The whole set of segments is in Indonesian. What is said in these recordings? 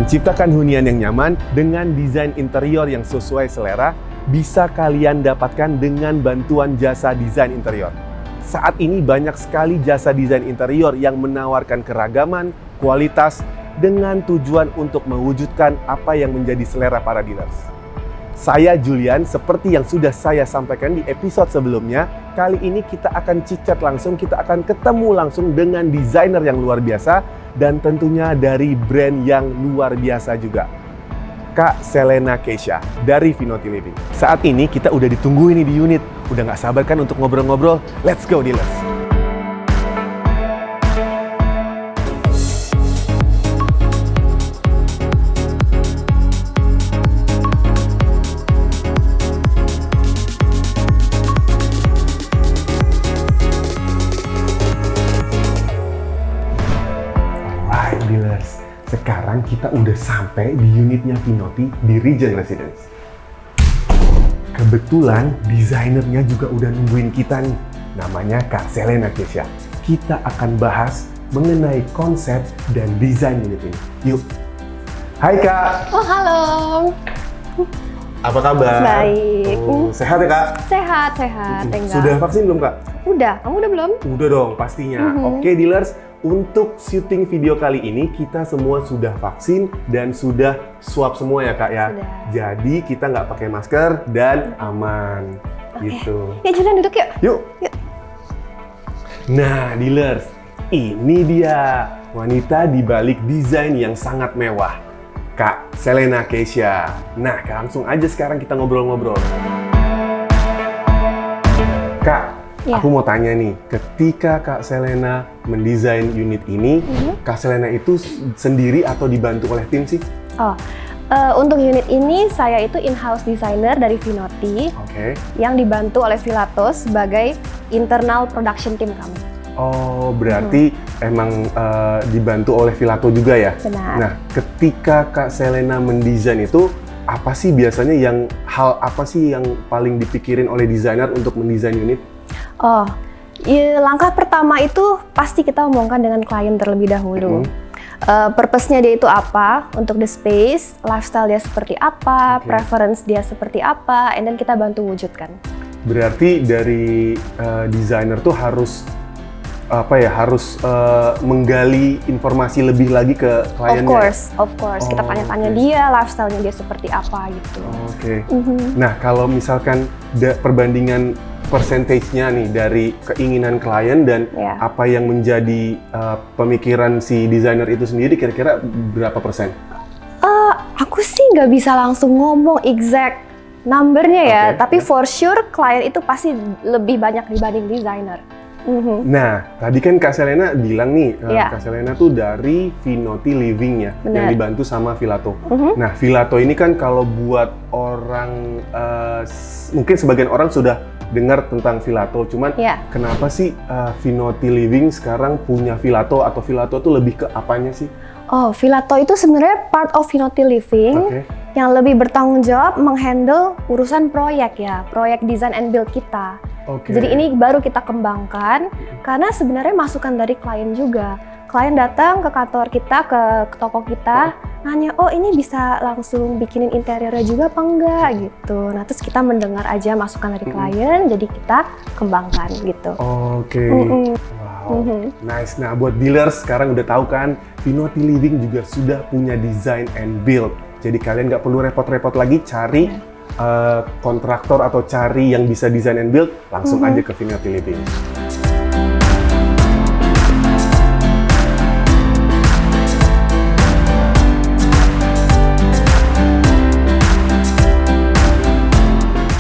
Menciptakan hunian yang nyaman dengan desain interior yang sesuai selera bisa kalian dapatkan dengan bantuan jasa desain interior. Saat ini banyak sekali jasa desain interior yang menawarkan keragaman, kualitas, dengan tujuan untuk mewujudkan apa yang menjadi selera para dealers. Saya Julian, seperti yang sudah saya sampaikan di episode sebelumnya, kali ini kita akan cicat langsung, kita akan ketemu langsung dengan desainer yang luar biasa dan tentunya dari brand yang luar biasa juga. Kak Selena Keisha dari Vinoti Living. Saat ini kita udah ditunggu ini di unit. Udah nggak sabar kan untuk ngobrol-ngobrol? Let's go dealers! Alright dealers, sekarang kita udah sampai di unitnya Vinoti di Regent Residence. Kebetulan desainernya juga udah nungguin kita nih, namanya Kak Selena Keisha. Kita akan bahas mengenai konsep dan desain unit ini. Yuk! Hai Kak! Oh halo! Apa kabar? Baik. Sehat ya Kak? Sehat. Enggak. Sudah vaksin belum Kak? Udah, kamu udah belum? Udah dong pastinya. Oke dealers, untuk syuting video kali ini kita semua sudah vaksin dan sudah swab semua ya Kak ya. Sudah. Jadi kita nggak pakai masker dan aman. Gitu. Ya Julian duduk yuk. Yuk. Yuk. Nah dealers, ini dia wanita di balik desain yang sangat mewah, Kak Selena Keisha. Nah langsung aja sekarang kita ngobrol-ngobrol. Kak, Ya. aku mau tanya nih, ketika Kak Selena mendesain unit ini, Kak Selena itu sendiri atau dibantu oleh tim sih? Oh, untuk unit ini saya itu in-house designer dari Vinoti Oke. yang dibantu oleh Filato sebagai internal production team kami. Oh, berarti emang dibantu oleh Filato juga ya? Benar. Nah, ketika Kak Selena mendesain itu, apa sih biasanya hal apa sih yang paling dipikirin oleh desainer untuk mendesain unit? Oh, langkah pertama itu pasti kita omongkan dengan klien terlebih dahulu. Purpose-nya dia itu apa, untuk the space, lifestyle dia seperti apa, preference dia seperti apa, and then kita bantu wujudkan. Berarti dari desainer tuh harus menggali informasi lebih lagi ke kliennya. Of course. Kita tanya-tanya dia, lifestyle-nya dia seperti apa gitu. Oke. Nah, kalau misalkan perbandingan persentasenya nih dari keinginan klien dan apa yang menjadi pemikiran si desainer itu sendiri, kira-kira berapa persen? Aku sih nggak bisa langsung ngomong exact numbernya ya, tapi for sure klien itu pasti lebih banyak dibanding desainer. Nah, tadi kan Kak Selena bilang nih, Kak Selena tuh dari Vinoti Living ya, yang dibantu sama Filato. Nah, Filato ini kan kalau buat orang, mungkin sebagian orang sudah dengar tentang Filato, cuman kenapa sih Vinoti Living sekarang punya Filato, atau Filato tuh lebih ke apanya sih? Oh, Filato itu sebenarnya part of Vinoti Living yang lebih bertanggung jawab menghandle urusan proyek ya, proyek design and build kita. Jadi ini baru kita kembangkan karena sebenarnya masukan dari klien juga. Klien datang ke kantor kita, ke toko kita, nanya, oh ini bisa langsung bikinin interiornya juga apa enggak gitu. Nah terus kita mendengar aja masukan dari klien, jadi kita kembangkan gitu. Wow, nice. Nah buat dealers sekarang udah tahu kan, Vinoti Living juga sudah punya design and build. Jadi kalian nggak perlu repot-repot lagi cari kontraktor atau cari yang bisa design and build, langsung aja ke Vinoti Living.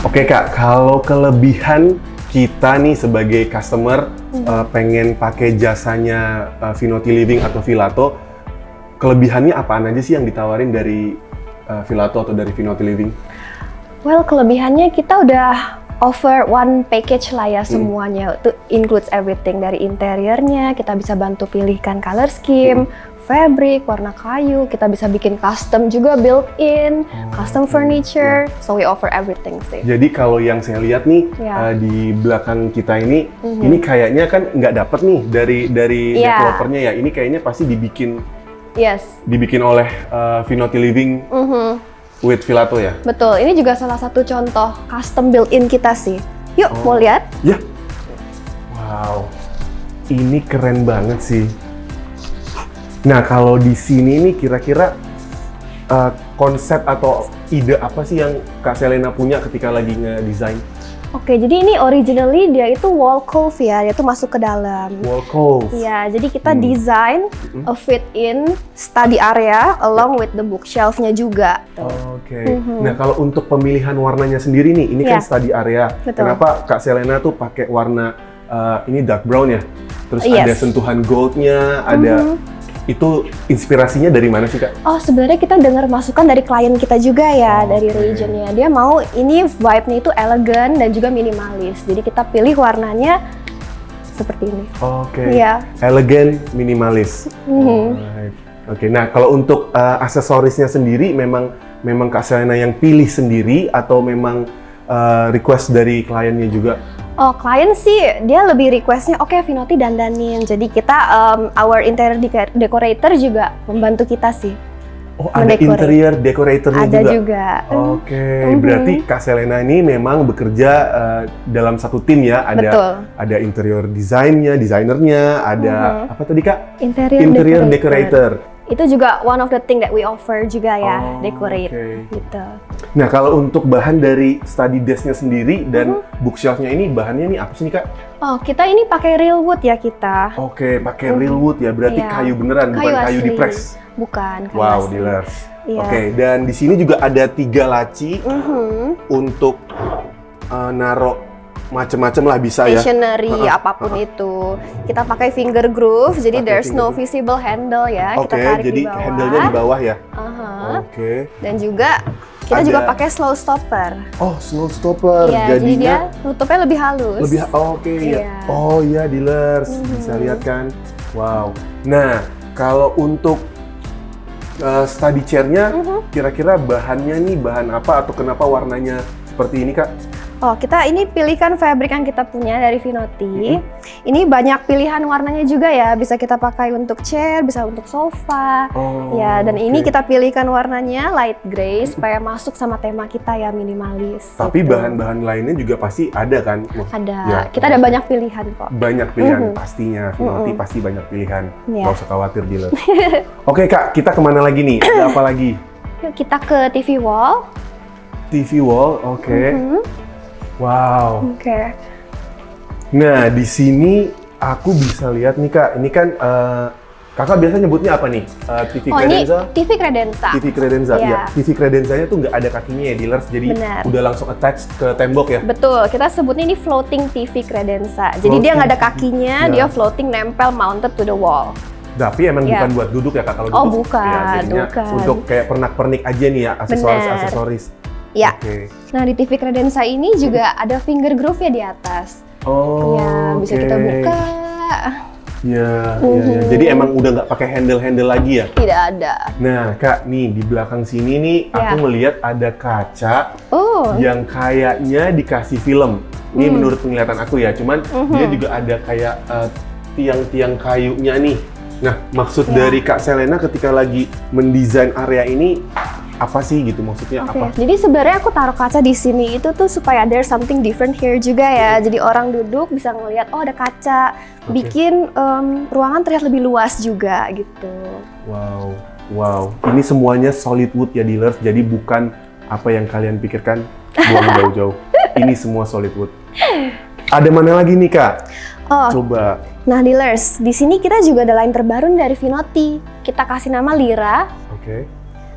Oke Kak, kalau kelebihan kita nih sebagai customer pengen pakai jasanya Vinoti Living atau Filato, kelebihannya apaan aja sih yang ditawarin dari Filato atau dari Vinoti Living? Well, kelebihannya kita udah offer one package lah ya semuanya. Itu includes everything dari interiornya, kita bisa bantu pilihkan color scheme, fabric, warna kayu, kita bisa bikin custom juga built-in, custom furniture, so we offer everything sih. Jadi kalau yang saya lihat nih di belakang kita ini kayaknya kan nggak dapet nih dari developernya ya, ini kayaknya pasti dibikin Yes. Dibikin oleh Vinoti Living with Filato ya? Betul, ini juga salah satu contoh custom built-in kita sih. Yuk, mau lihat? Ya. Wow, ini keren banget sih. Nah, kalau di sini nih kira-kira konsep atau ide apa sih yang Kak Selena punya ketika lagi nge-design? Oke, jadi ini originally dia itu wall cove ya, dia tuh masuk ke dalam. Wall cove. Iya, jadi kita desain a fit-in study area along with the bookshelf-nya juga. Oke. Nah, kalau untuk pemilihan warnanya sendiri nih, ini kan study area. Betul. Kenapa Kak Selena tuh pakai warna ini dark brown ya? Terus ada sentuhan goldnya, ada itu inspirasinya dari mana sih, Kak? Oh, sebenarnya kita dengar masukan dari klien kita juga ya, dari regionnya. Dia mau ini vibe-nya itu elegan dan juga minimalis. Jadi kita pilih warnanya seperti ini. Oke. Iya. Elegan, minimalis. Alright. Oke. Nah, kalau untuk aksesorisnya sendiri memang Kak Selena yang pilih sendiri atau memang request dari kliennya juga? Oh, klien sih dia lebih requestnya oke, Vinoti dandanin. Jadi kita our interior decorator juga membantu kita sih. Oh, ada interior decoratornya juga? Ada juga. Oke, berarti Kak Selena ini memang bekerja dalam satu tim ya? Ada interior desainernya, ada apa tadi, Kak? Interior decorator. Itu juga one of the thing that we offer juga ya, decorate gitu. Nah, kalau untuk bahan dari study desk-nya sendiri dan bookshelf-nya ini bahannya nih apa sih nih, Kak? Oh, kita ini pakai real wood ya kita. Oke, pakai real wood ya, berarti kayu beneran, bukan kayu di press. Bukan, kayu wow, asli. dealers. Iya. Oke, dan di sini juga ada 3 laci untuk naruh macem-macem lah bisa ya. Stationery apapun itu. Kita pakai finger groove, jadi there's no visible handle ya. Oke, kita tarik jadi di bawah. handle-nya di bawah ya. Oke. Dan juga kita juga pakai slow stopper. Oh, slow stopper. Iya, jadi dia nutupnya lebih halus. Iya. Oh iya, dealers. Bisa lihat kan? Wow. Nah, kalau untuk study chair-nya, kira-kira bahannya nih bahan apa atau kenapa warnanya seperti ini, Kak? Oh, kita ini pilihkan fabric yang kita punya dari Vinoti. Ini banyak pilihan warnanya juga ya. Bisa kita pakai untuk chair, bisa untuk sofa. Ya, dan ini kita pilihkan warnanya light gray supaya masuk sama tema kita ya, minimalis. Tapi bahan-bahan lainnya juga pasti ada kan? Ada. Ya. Kita ada banyak pilihan kok. Banyak pilihan pastinya. Vinoti pasti banyak pilihan. Ya. Gak usah khawatir, dealer. Oke, Kak, kita kemana lagi nih? Ada apa lagi? Yuk kita ke TV wall. TV wall, oke. Wow. Oke. Nah, di sini aku bisa lihat nih, Kak. Ini kan Kakak biasa nyebutnya apa nih? TV credenza? Ini TV credenza. TV credenza, ya. TV credenzanya tuh nggak ada kakinya ya, dealers. Jadi udah langsung attach ke tembok ya? Betul. Kita sebutnya ini floating TV credenza. Jadi dia nggak ada kakinya, dia floating nempel mounted to the wall. Tapi emang bukan buat duduk ya, Kak? Kalau duduk, bukan. Untuk kayak pernak-pernik aja nih ya, aksesoris-aksesoris. Ya. Nah, di TV credenza ini juga ada finger groove ya di atas. Ya, bisa kita buka. Ya. Jadi emang udah nggak pakai handle-handle lagi ya? Tidak ada. Nah, Kak, nih di belakang sini nih aku melihat ada kaca yang kayaknya dikasih film. Ini menurut penglihatan aku ya, cuman dia juga ada kayak tiang-tiang kayunya nih. Nah, maksud dari Kak Selena ketika lagi mendesain area ini apa sih gitu, maksudnya apa? Jadi sebenarnya aku taruh kaca di sini itu tuh supaya there's something different here juga ya. Jadi orang duduk bisa ngelihat oh ada kaca, bikin ruangan terlihat lebih luas juga gitu. Wow. Ini semuanya solid wood ya, dealers. Jadi bukan apa yang kalian pikirkan buang jauh-jauh. Ini semua solid wood. Ada mana lagi nih, Kak? Coba. Nah, dealers, di sini kita juga ada line terbaru dari Vinoti. Kita kasih nama Lira.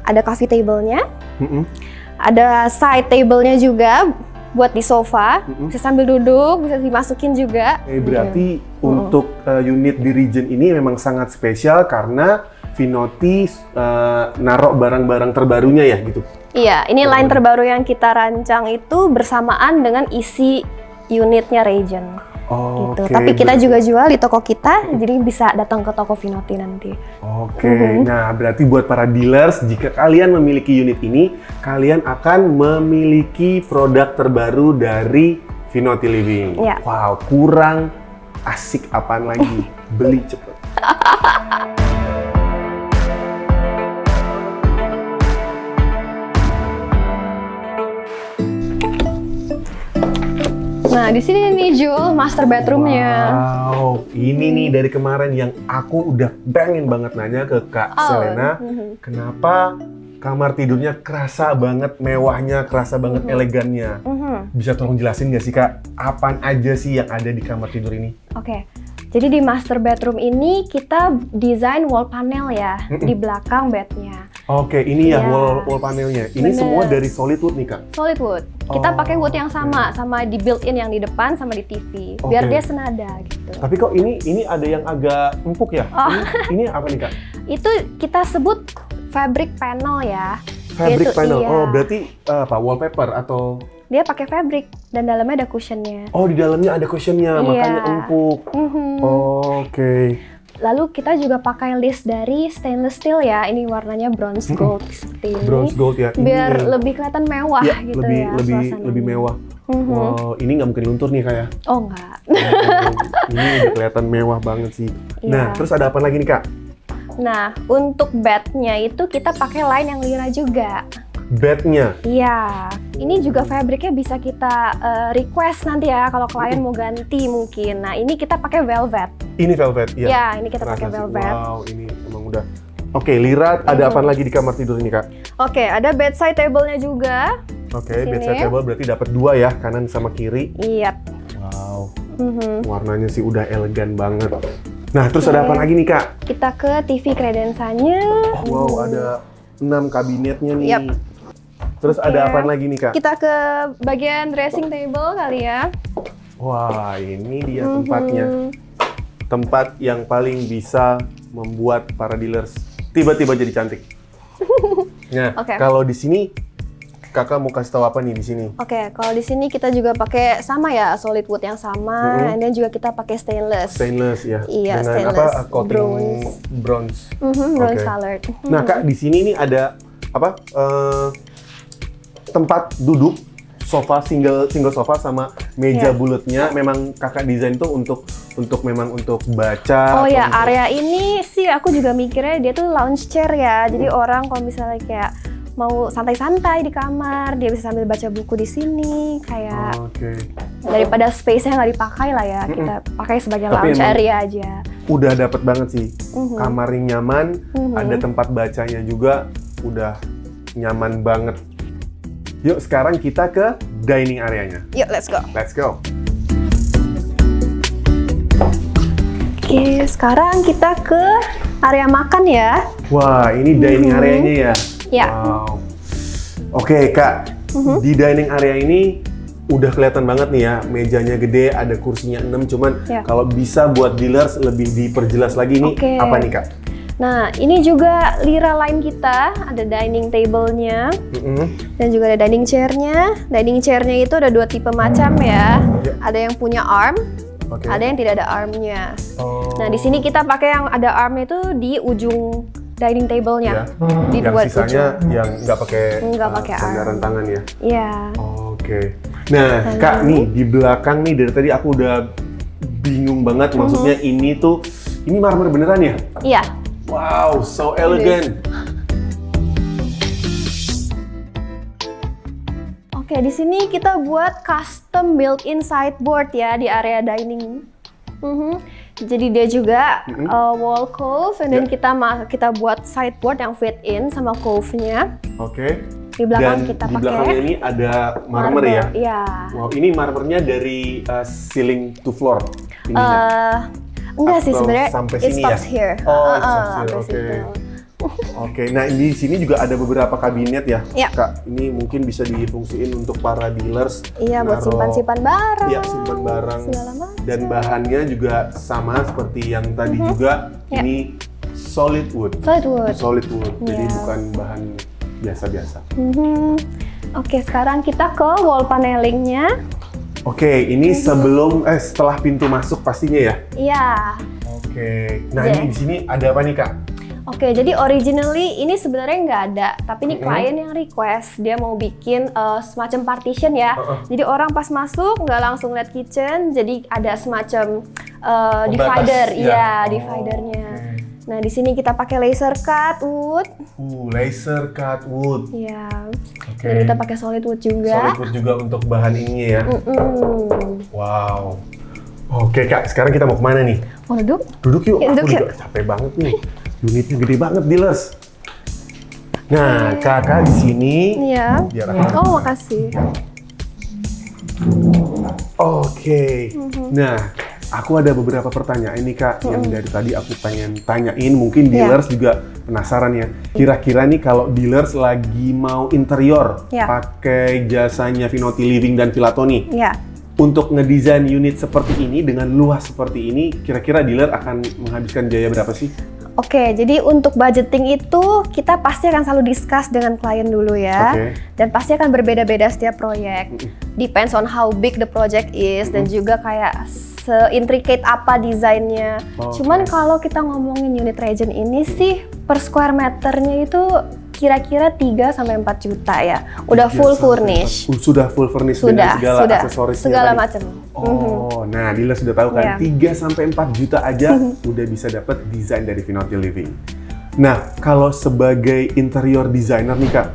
Ada coffee table-nya, ada side table-nya juga buat di sofa, bisa sambil duduk, bisa dimasukin juga. Berarti untuk unit di region ini memang sangat spesial karena Vinoti naruh barang-barang terbarunya ya gitu? Iya, ini line terbaru yang kita rancang itu bersamaan dengan isi unitnya region. Gitu. Tapi kita juga jual di toko kita, jadi bisa datang ke toko Vinoti nanti. Nah berarti buat para dealers, jika kalian memiliki unit ini, kalian akan memiliki produk terbaru dari Vinoti Living. Wow, kurang asik apaan lagi? Beli cepet. Nah, di sini nih Jul, master bedroomnya. Wow, ini nih dari kemarin yang aku udah pengen banget nanya ke Kak Selena, kenapa kamar tidurnya kerasa banget mewahnya, kerasa banget elegannya. Bisa tolong jelasin nggak sih Kak, apaan aja sih yang ada di kamar tidur ini? Oke. Jadi di master bedroom ini kita desain wall panel ya di belakang bednya. Oke, ini ya Iya. wall panelnya. Ini Bener. semua dari solid wood nih Kak? Solid wood. Kita pakai wood yang oke. sama di built-in yang di depan sama di TV, biar Oke. dia senada gitu. Tapi kok ini ada yang agak empuk ya? Oh. Ini apa nih Kak? Itu kita sebut fabric panel ya. Fabric Gitu, panel. iya. Oh, berarti apa? Wallpaper atau? Dia pakai fabric dan dalamnya ada cushionnya. Oh, di dalamnya ada cushionnya, Iya. makanya empuk. Oke. Lalu kita juga pakai list dari stainless steel ya. Ini warnanya bronze gold seperti ini. Bronze gold ya. Ini Biar ya. lebih kelihatan mewah Ya, gitu lebih ya lebih suasananya. lebih mewah. Wow, ini nggak mungkin luntur nih kayak. Oh enggak. Ini udah kelihatan mewah banget sih. Iya. Nah, terus ada apa lagi nih Kak? Nah, untuk bednya itu kita pakai line yang lira juga. Bednya. Iya, ini juga fabriknya bisa kita request nanti ya kalau klien mau ganti mungkin. Nah, ini kita pakai velvet. Ini velvet ya. Ya, ini kita Kerasa pakai sih. velvet. Wow, ini emang udah. Oke, Lira, ada apa lagi di kamar tidur ini Kak? Oke, ada bedside table-nya juga. Oke, Di sini. bedside table berarti dapat 2 ya, kanan sama kiri. Iya. Wow, Mhm. warnanya sih udah elegan banget. Nah, terus ada apa lagi nih Kak? Kita ke TV kredensanya. Oh, wow, ada 6 kabinetnya nih. Yap. Terus ada apa lagi nih Kak? Kita ke bagian dressing table kali ya. Wah, ini dia tempatnya. Tempat yang paling bisa membuat para dealers tiba-tiba jadi cantik. Nah, Oke. kalau di sini Kakak mau kasih tahu apa nih di sini? Oke, kalau di sini kita juga pakai sama ya, solid wood yang sama, dan juga kita pakai stainless. Stainless ya. Iya, Dengan stainless. apa? Coating bronze. Bronze Oke. colored. Nah, Kak, di sini nih ada apa? Tempat duduk sofa single sofa sama meja Iya. bulatnya. Memang Kakak desain tuh untuk memang untuk baca. Oh atau ya, untuk- area ini sih aku juga mikirnya dia tuh lounge chair ya. Jadi orang kalau misalnya kayak mau santai-santai di kamar, dia bisa sambil baca buku di sini. Kayak Oke. daripada space-nya nggak dipakai lah ya, kita pakai sebagai Tapi lounge emang- area aja. Udah dapet banget sih. Kamarnya nyaman, ada tempat bacanya juga, udah nyaman banget. Yuk sekarang kita ke dining area-nya. Yuk, let's go. Let's go. Oke, sekarang kita ke area makan ya. Wah, ini dining area-nya ya. Ya. Wow. Oke, Kak. Di dining area ini udah kelihatan banget nih ya, mejanya gede, ada kursinya 6, cuman Ya. kalau bisa buat dealers lebih diperjelas lagi nih, Oke. apa nih Kak? Nah, ini juga lira line kita, ada dining table-nya, dan juga ada dining chair-nya. Dining chair-nya itu ada 2 tipe macam ya. Ya. Ada yang punya arm, Oke. ada yang tidak ada arm-nya. Oh. Nah, di sini kita pakai yang ada arm-nya itu di ujung dining table-nya. Ya. Di Yang dua sisanya ujung. yang nggak pakai Nggak pakai sandaran arm. tangan ya. Iya. Oke. Nah, Kak, nih di belakang nih dari tadi aku udah bingung banget. Maksudnya ini marmer beneran ya? Iya. Wow, so elegant. Oke, di sini kita buat custom built-in sideboard ya di area dining. Jadi dia juga wall cove, dan kita buat sideboard yang fit in sama cove-nya. Oke. Di belakang Dan kita di pakai belakangnya ini ada marmer ya? Iya. Wow, ini marmernya dari ceiling to floor. Ininya. Enggak sih Atau sebenarnya. sampai It sini stops ya? here. Oh, it stops here, sampai oke. situ. Oke, nah di sini juga ada beberapa kabinet ya, Ya. Kak. Ini mungkin bisa difungsiin untuk para dealers. Iya, buat naruh- simpan-simpan barang. Iya, simpan barang. Segala macam. Dan bahannya juga sama seperti yang tadi juga. Ya. Ini solid wood. Solid wood. Solid wood. Jadi Iya. bukan bahan biasa-biasa. Oke, sekarang kita ke wall panelingnya. Oke, ini setelah pintu masuk pastinya ya. Iya. Oke. Nah, Iya. ini di sini ada apa nih, Kak? Oke, jadi originally ini sebenarnya nggak ada, tapi ini klien yang request, dia mau bikin semacam partition ya. Jadi orang pas masuk nggak langsung lihat kitchen, jadi ada semacam divider, Pembatas, iya ya. dividernya. Oke. Nah, di sini kita pakai laser cut wood. Laser cut wood. Ya. Oke. Dan kita pakai solid wood juga. Solid wood juga untuk bahan ini ya. Wow. Oke Kak, sekarang kita mau kemana nih? Mau duduk? Duduk yuk. Ya, Aku duduk juga capek banget nih. Unitnya gede banget, dealers. Nah, Kakak di sini. Iya. Biar aku. Oh, makasih. Oke. Nah, aku ada beberapa pertanyaan nih Kak yang dari tadi aku pengen tanyain. Mungkin dealers juga penasaran ya. Kira-kira nih kalau dealers lagi mau interior pakai jasanya Vinoti Living dan Filatoni. Iya. Untuk ngedesain unit seperti ini dengan luas seperti ini, kira-kira dealer akan menghabiskan biaya berapa sih? Oke, jadi untuk budgeting itu kita pasti akan selalu discuss dengan klien dulu ya. Dan pasti akan berbeda-beda setiap proyek. Depends on how big the project is dan juga kayak se-intricate apa desainnya. Cuman kalau kita ngomongin unit Regent ini sih per square meternya itu kira-kira 3 sampai 4 juta ya. Udah full furnish. Sudah full furnish dengan segala aksesorisnya segala tadi? macam. Nah dealer sudah tahu kan 3 sampai 4 juta aja udah bisa dapat desain dari Vinoti Living. Nah, kalau sebagai interior designer nih Kak,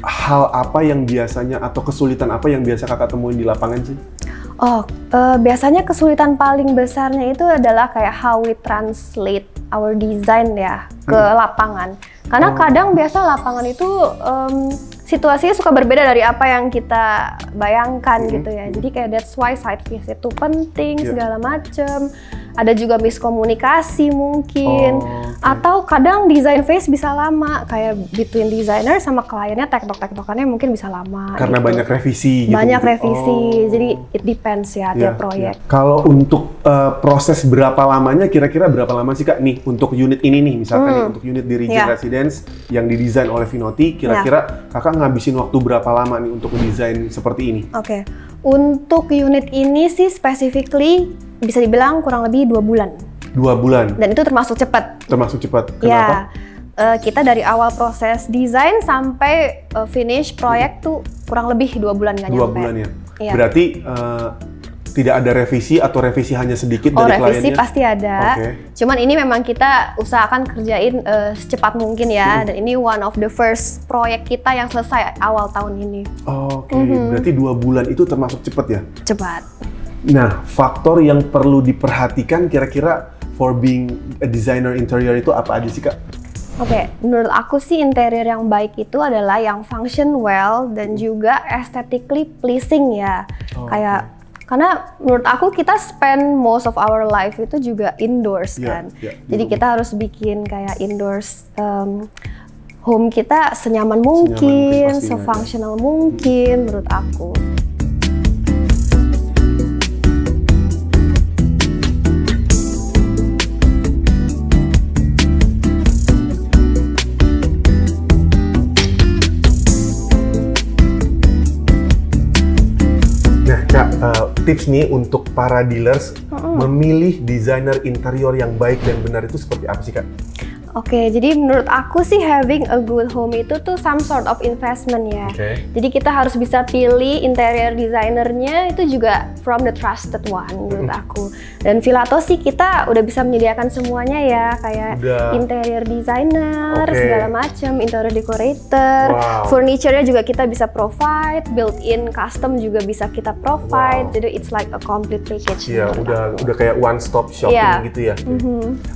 hal apa yang biasanya atau kesulitan apa yang biasa Kakak temuin di lapangan sih? Biasanya kesulitan paling besarnya itu adalah kayak how we translate our design ya ke lapangan. Karena kadang biasa lapangan itu situasinya suka berbeda dari apa yang kita bayangkan gitu ya. Jadi kayak that's why site visit itu penting segala macem. Ada juga miskomunikasi mungkin. Atau kadang design phase bisa lama, kayak between designer sama kliennya tektok-tektokannya mungkin bisa lama. Karena gitu. banyak revisi gitu. Banyak revisi, jadi it depends ya tiap proyek. Kalau untuk proses berapa lamanya, kira-kira berapa lama sih Kak nih untuk unit ini nih, misalkan nih, untuk unit di Regent Residence yang didesain oleh Vinoti, kira-kira Kakak ngabisin waktu berapa lama nih untuk mendesain seperti ini? Oke, untuk unit ini sih specifically bisa dibilang kurang lebih 2 bulan. 2 bulan? Dan itu termasuk cepat. Termasuk cepat, kenapa? Ya, kita dari awal proses desain sampai finish proyek tuh kurang lebih 2 bulan nggak nyampe. 2 bulan ya? Iya. Berarti tidak ada revisi atau revisi hanya sedikit dari kliennya? Revisi pasti ada. Cuman ini memang kita usahakan kerjain secepat mungkin ya. Dan ini one of the first proyek kita yang selesai awal tahun ini. Berarti 2 bulan itu termasuk cepat ya? Cepat. Nah, faktor yang perlu diperhatikan kira-kira for being a designer interior itu apa aja sih Kak? Menurut aku sih interior yang baik itu adalah yang function well dan juga aesthetically pleasing ya. Karena menurut aku kita spend most of our life itu juga indoors kan. Jadi kita harus bikin kayak indoors home kita senyaman mungkin, se-functional mungkin menurut aku. Tips nih untuk para dealers memilih desainer interior yang baik dan benar itu seperti apa sih Kak? Jadi menurut aku sih having a good home itu tuh some sort of investment ya. Jadi kita harus bisa pilih interior designernya itu juga from the trusted one menurut aku. Dan Filato sih kita udah bisa menyediakan semuanya ya, kayak interior designer, segala macam, interior decorator, furniture-nya juga kita bisa provide, built-in custom juga bisa kita provide. Jadi it's like a complete package. Iya, udah kayak one stop shopping gitu ya.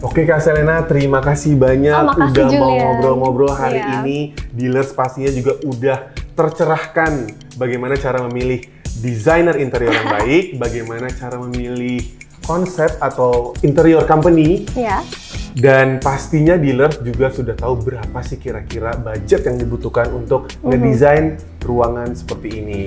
Oke Kak Selena, terima kasih banyak udah mau ngobrol-ngobrol hari ini. Dealers pastinya juga udah tercerahkan bagaimana cara memilih desainer interior yang baik, bagaimana cara memilih konsep atau interior company. Dan pastinya dealers juga sudah tahu berapa sih kira-kira budget yang dibutuhkan untuk ngedesain ruangan seperti ini.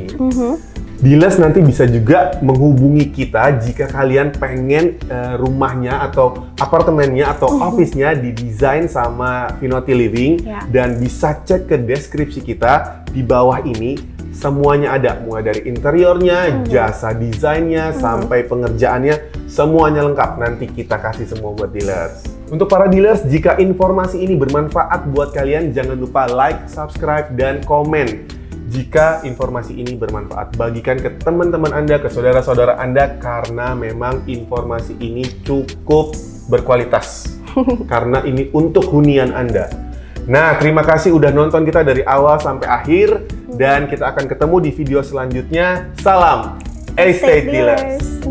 Dealers nanti bisa juga menghubungi kita jika kalian pengen rumahnya atau apartemennya atau office-nya didesain sama Vinoti Living, dan bisa cek ke deskripsi kita di bawah ini. Semuanya ada, mulai dari interiornya, jasa desainnya, sampai pengerjaannya, semuanya lengkap. Nanti kita kasih semua buat dealers. Untuk para dealers, jika informasi ini bermanfaat buat kalian, jangan lupa like, subscribe, dan komen. Jika informasi ini bermanfaat, bagikan ke teman-teman Anda, ke saudara-saudara Anda, karena memang informasi ini cukup berkualitas. karena ini untuk hunian Anda. Nah, terima kasih udah nonton kita dari awal sampai akhir, dan kita akan ketemu di video selanjutnya. Salam Estate Dealers.